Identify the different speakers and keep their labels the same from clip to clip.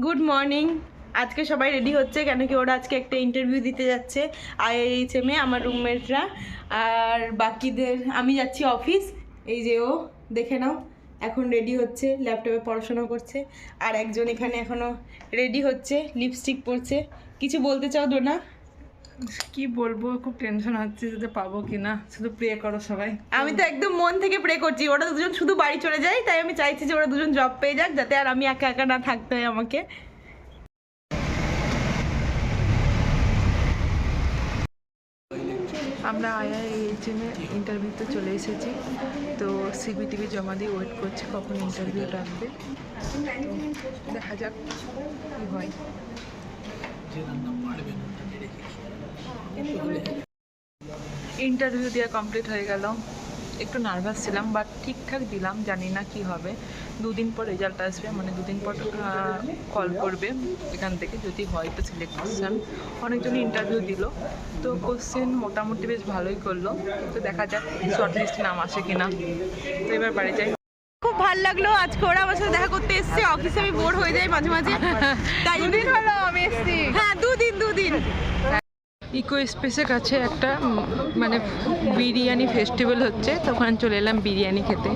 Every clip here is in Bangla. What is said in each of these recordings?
Speaker 1: Good morning. আজকে সবাই রেডি হচ্ছে কেন কি ওরা আজকে একটা ইন্টারভিউ দিতে যাচ্ছে আইএইচএমে, আমার রুমমেটরা। আর বাকিদের আমি যাচ্ছি অফিস। এই যে ও দেখে নাও, এখন রেডি হচ্ছে, ল্যাপটপে পড়াশোনা করছে। আর একজন এখানে এখনও রেডি হচ্ছে, লিপস্টিক পরছে। কিছু বলতে চাও না?
Speaker 2: কি বলবো, খুব টেনশন হচ্ছে যে পাবো কিনা। শুধু প্রে করো সবাই।
Speaker 1: আমি তো একদম মন থেকে প্রে করছি ওরা দুজন শুধু বাড়ি চলে যায়, তাই আমি চাইছি যে ওরা দুজন জব পেয়ে যাক, যাতে আর আমি একা একা না থাকতে হয় আমাকে।
Speaker 2: আমরা আইআইএইচএমে ইন্টারভিউতে চলে এসেছি, তো সিবিটিভি জমা দিয়ে ওয়েট করছি কখন ইন্টারভিউ ডাকবে। দেখা যাক কী হয়। ইন্টারভিউ দেওয়া কমপ্লিট হয়ে গেল। একটু নার্ভাস ছিলাম, বাট ঠিকঠাক দিলাম। জানি না কি হবে, 2 দিন পর রেজাল্ট আসবে, মানে 2 দিন পর কল করবে এখান থেকে, যদি হয় তো সিলেকশন। অনেকজন ইন্টারভিউ দিল, তো কোশ্চেন মোটামুটি বেশ ভালোই করলো। তো দেখা যাক শর্ট লিস্টে নাম আসে কিনা। তো এবার বাড়ি যাই।
Speaker 1: খুব ভালো লাগলো আজকে ওরা আমার সাথে দেখা করতে এসেছে। অফিসে আমি বোর হয়ে যাই মাঝে মাঝে, তাই
Speaker 2: 2 দিন হলো আমি এসেছি।
Speaker 1: হ্যাঁ 2 দিন।
Speaker 2: ইকো স্পেসের কাছে একটা মানে বিরিয়ানি ফেস্টিভ্যাল হচ্ছে, তো ওখানে চলে এলাম বিরিয়ানি খেতে।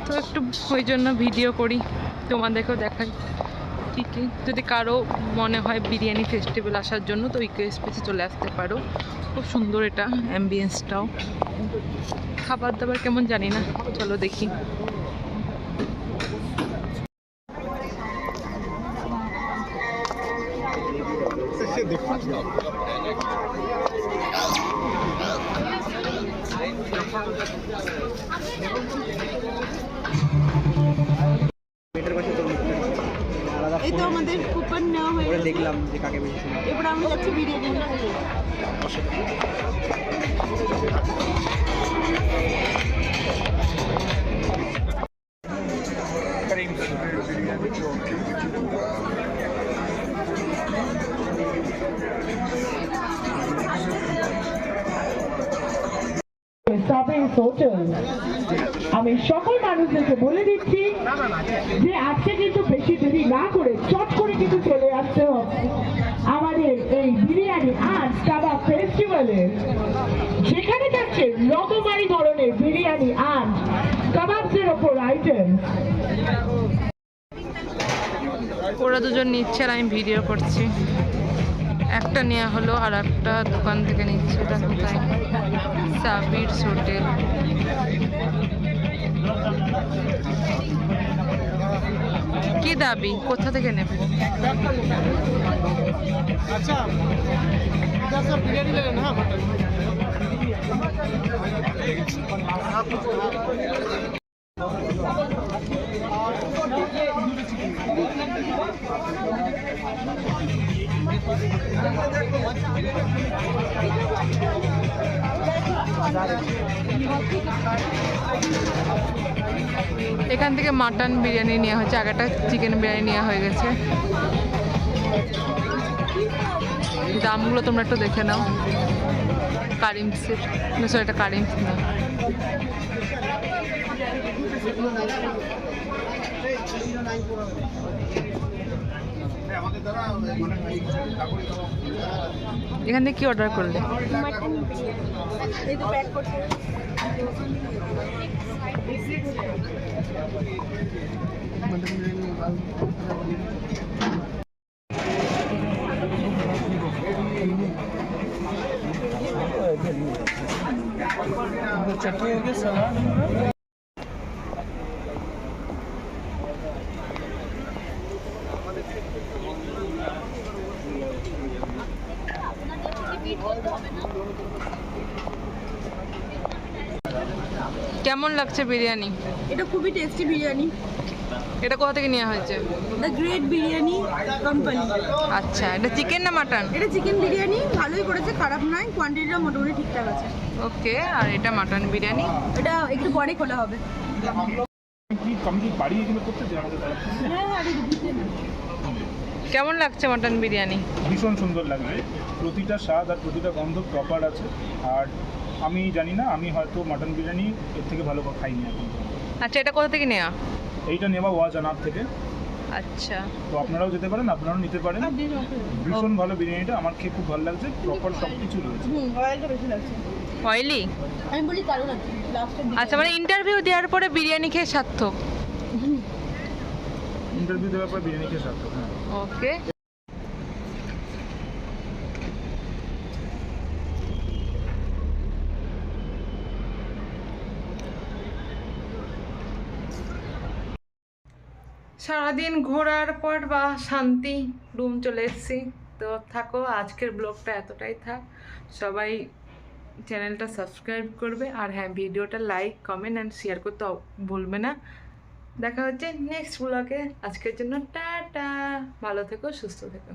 Speaker 2: তো একটু ওই জন্য ভিডিও করি, তোমাদেরকেও দেখাই। ঠিকই, যদি কারো মনে হয় বিরিয়ানি ফেস্টিভ্যাল আসার জন্য, তো ইকো স্পেসে চলে আসতে পারো। খুব সুন্দর এটা অ্যাম্বিয়েন্সটাও। খাবার দাবার কেমন জানি না, চলো দেখি।
Speaker 1: এই তো আমাদের কুপন নেওয়া হয়ে গেছে,
Speaker 3: দেখলাম যে কাকে বেশি।
Speaker 1: এবার আমরা যাচ্ছি বিরিয়ানি।
Speaker 4: আমি সকল মানুষদেরকে বলে দিচ্ছি যে আজকে কিন্তু বেশি দেরি না করে চট করে কিন্তু চলে আসতে হবে আমাদের এই বিরিয়ানি আর কাবাব ফেস্টিভ্যালে, যেখানে থাকছে রকমারি ধরনের বিরিয়ানি আর কাবাবসের ওপর আইটেম।
Speaker 2: ওরা দুজন নিচ্ছে আর আমি ভিডিও করছি। একটা নেওয়া হলো আর একটা দোকান থেকে নিচ্ছে। এটা কোথায়? সাবিরস হোটেল। কি দাবি, কোথা থেকে নেবে?
Speaker 3: আচ্ছা বিরিয়ানি লেলেন? হ্যাঁ
Speaker 2: এখান থেকে মাটন বিরিয়ানি নেওয়া হচ্ছে, আগেটা চিকেন বিরিয়ানি নেওয়া হয়ে গেছে। দামগুলো তোমরা একটু দেখে নাও। কারিমসের, সরি এটা কারিমস না। এখান থেকে কি অর্ডার করলে?
Speaker 3: चटनी होगी सलाद।
Speaker 2: কেমন লাগছে বিরিয়ানি?
Speaker 1: এটা খুবই টেস্টি বিরিয়ানি।
Speaker 2: এটা কোথা থেকে নেওয়া হয়েছে?
Speaker 1: The great biryani company.
Speaker 2: আচ্ছা, এটা চিকেন না মাটন?
Speaker 1: এটা চিকেন বিরিয়ানি, ভালোই করেছে, খারাপ নয়, কোয়ান্টিটিটা মোটামুটি ঠিকঠাক আছে।
Speaker 2: ওকে, আর এটা মাটন বিরিয়ানি।
Speaker 1: এটা একটু পরে খোলা হবে।
Speaker 2: কেমন লাগছে মাটন বিরিয়ানি?
Speaker 5: ভীষণ সুন্দর লাগবে, প্রতিটা স্বাদ আর প্রতিটা গন্ধ প্রপার আছে। আর আমি জানি না, আমি হয়তো মাটন বিরিয়ানি এর থেকে ভালো খাইনি এখন।
Speaker 2: আচ্ছা, এটা কোথা থেকে নেওয়া?
Speaker 5: এইটা নেওয়া ওয়াজ আনার থেকে।
Speaker 2: আচ্ছা,
Speaker 5: তো আপনারাও যেতে পারেন, আপনারাও নিতে পারেন। ভীষণ ভালো বিরিয়ানিটা, আমার খেয়ে খুব ভালো লাগছে, প্রপার সব কিছু রয়েছে।
Speaker 2: অয়েলি।
Speaker 1: আমি বলি কারণ আছে লাস্টের
Speaker 2: আচ্ছা, মানে ইন্টারভিউ দেওয়ার পরে বিরিয়ানি খেয়ে সার্থক।
Speaker 5: ইন্টারভিউ দেওয়ার পর বিরিয়ানি খেয়ে সার্থক। হ্যাঁ।
Speaker 2: ওকে। সারাদিন ঘোরার পর বা শান্তি রুম চলে এসেছি। তো থাকো, আজকের ব্লগটা এতটাই থাক। সবাই চ্যানেলটা সাবস্ক্রাইব করবে, আর হ্যাঁ, ভিডিওটা লাইক, কমেন্ট অ্যান্ড শেয়ার করতে ভুলবে না। দেখা হচ্ছে নেক্সট ব্লগে। আজকের জন্য টাটা, ভালো থেকো, সুস্থ থেকো।